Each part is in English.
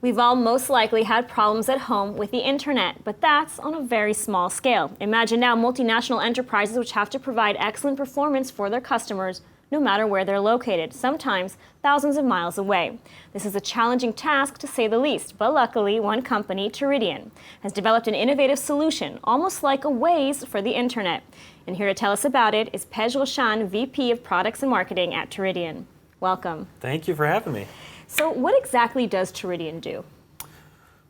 We've all most likely had problems at home with the internet, but that's on a very small scale. Imagine now multinational enterprises which have to provide excellent performance for their customers no matter where they're located, sometimes thousands of miles away. This is a challenging task to say the least, but luckily one company, Teridion, has developed an innovative solution, almost like a Waze for the internet. And here to tell us about it is Pej Roshan VP of Products and Marketing at Teridion. Welcome. Thank you for having me. So what exactly does Teridion do?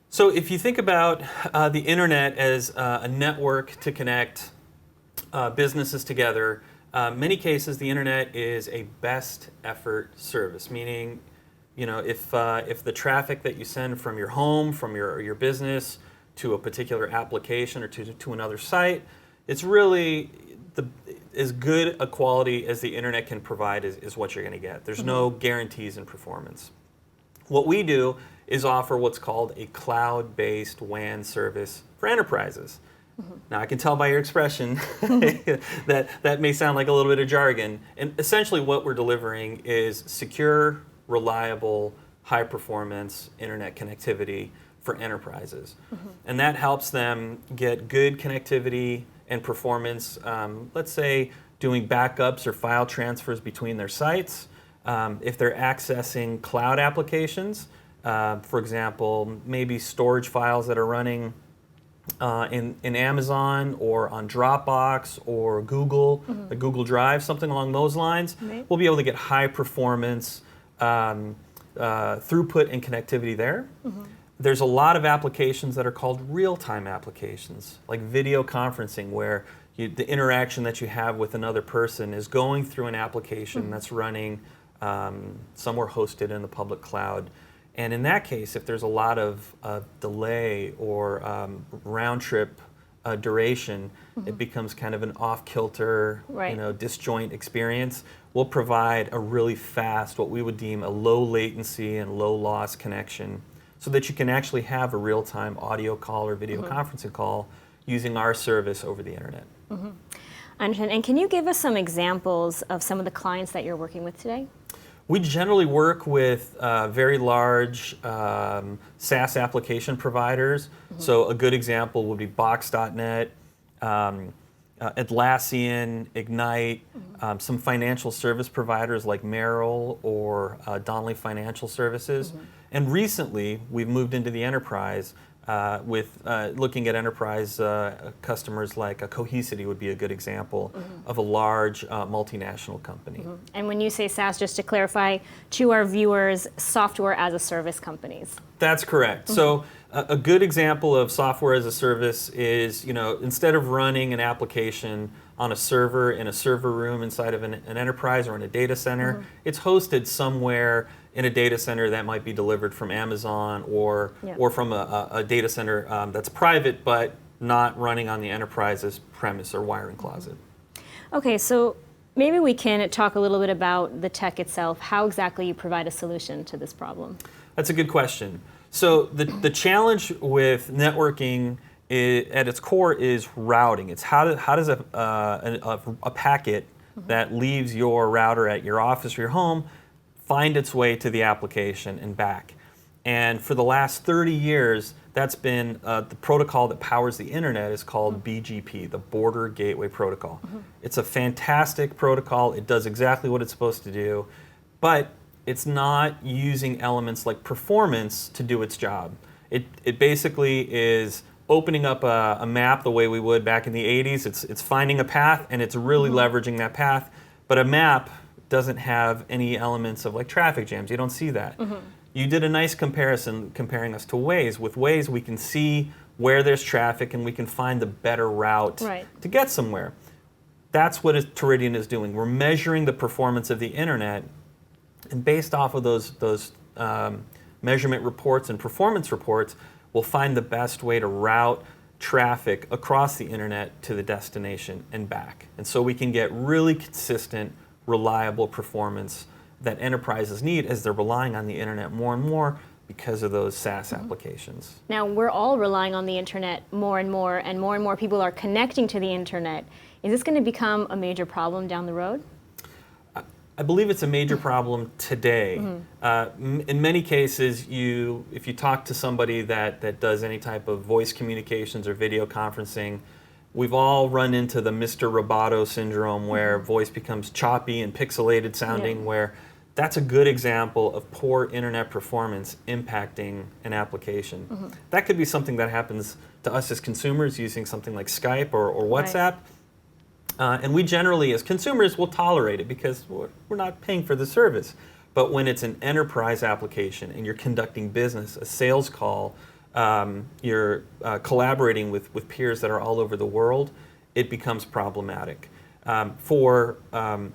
So if you think about the internet as a network to connect businesses together, many cases the internet is a best effort service, meaning, if the traffic that you send from your home, from your business to a particular application or to another site, it's really as good a quality as the internet can provide is what you're going to get. There's no guarantees in performance. What we do is offer what's called a cloud-based WAN service for enterprises. Now, I can tell by your expression that may sound like a little bit of jargon. And essentially what we're delivering is secure, reliable, high-performance internet connectivity for enterprises. And that helps them get good connectivity and performance, let's say doing backups or file transfers between their sites. If they're accessing cloud applications, for example, maybe storage files that are running in Amazon or on Dropbox or Google, the Google Drive, something along those lines, we'll be able to get high performance throughput and connectivity there. There's a lot of applications that are called real-time applications, like video conferencing, where the interaction that you have with another person is going through an application that's running somewhere hosted in the public cloud. And in that case, if there's a lot of delay or round-trip duration, it becomes kind of an off-kilter, disjoint experience. We'll provide a really fast, what we would deem a low latency and low loss connection, so that you can actually have a real-time audio call or video conferencing call using our service over the internet. And can you give us some examples of some of the clients that you're working with today? We generally work with very large SaaS application providers. So a good example would be Box.net, Atlassian, Ignite, some financial service providers like Merrill or Donnelley Financial Services. And recently, we've moved into the enterprise with looking at enterprise customers like Cohesity would be a good example of a large multinational company. And when you say SaaS, just to clarify to our viewers, software as a service companies. That's correct. So a good example of software as a service is, instead of running an application on a server in a server room inside of an enterprise or in a data center, it's hosted somewhere in a data center that might be delivered from Amazon or from a data center that's private but not running on the enterprise's premise or wiring closet. Okay, so maybe we can talk a little bit about the tech itself, how exactly you provide a solution to this problem. That's a good question. So the challenge with networking at its core is routing. It's how does a packet that leaves your router at your office or your home find its way to the application and back. And for the last 30 years, that's been the protocol that powers the internet is called BGP, the Border Gateway Protocol. It's a fantastic protocol. It does exactly what it's supposed to do, but it's not using elements like performance to do its job. It basically is opening up a map the way we would back in the 80s. It's finding a path and it's really leveraging that path, but a map doesn't have any elements of like traffic jams. You don't see that. You did a nice comparison comparing us to Waze. With Waze, we can see where there's traffic and we can find the better route to get somewhere. That's what Teridion is doing. We're measuring the performance of the internet, and based off of those measurement reports and performance reports, we'll find the best way to route traffic across the internet to the destination and back. And so we can get really consistent, reliable performance that enterprises need as they're relying on the internet more and more because of those SaaS applications. Now, we're all relying on the internet more and more people are connecting to the internet. Is this going to become a major problem down the road? I believe it's a major problem today. In many cases, if you talk to somebody that does any type of voice communications or video conferencing, we've all run into the Mr. Roboto syndrome where voice becomes choppy and pixelated sounding, where that's a good example of poor internet performance impacting an application. That could be something that happens to us as consumers using something like Skype or WhatsApp. And we generally, as consumers, will tolerate it because we're not paying for the service. But when it's an enterprise application and you're conducting business, a sales call, you're collaborating with peers that are all over the world, it becomes problematic. For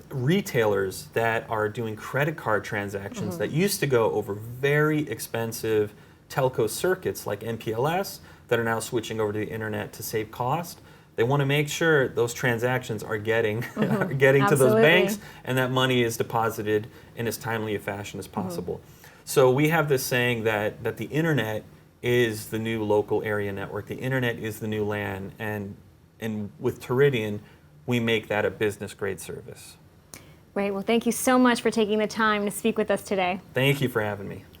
retailers that are doing credit card transactions that used to go over very expensive telco circuits like MPLS that are now switching over to the internet to save cost, they want to make sure those transactions are getting are getting to those banks and that money is deposited in as timely a fashion as possible. So we have this saying that the internet is the new local area network. The internet is the new LAN, and with Teridion, we make that a business-grade service. Great. Well, thank you so much for taking the time to speak with us today. Thank you for having me.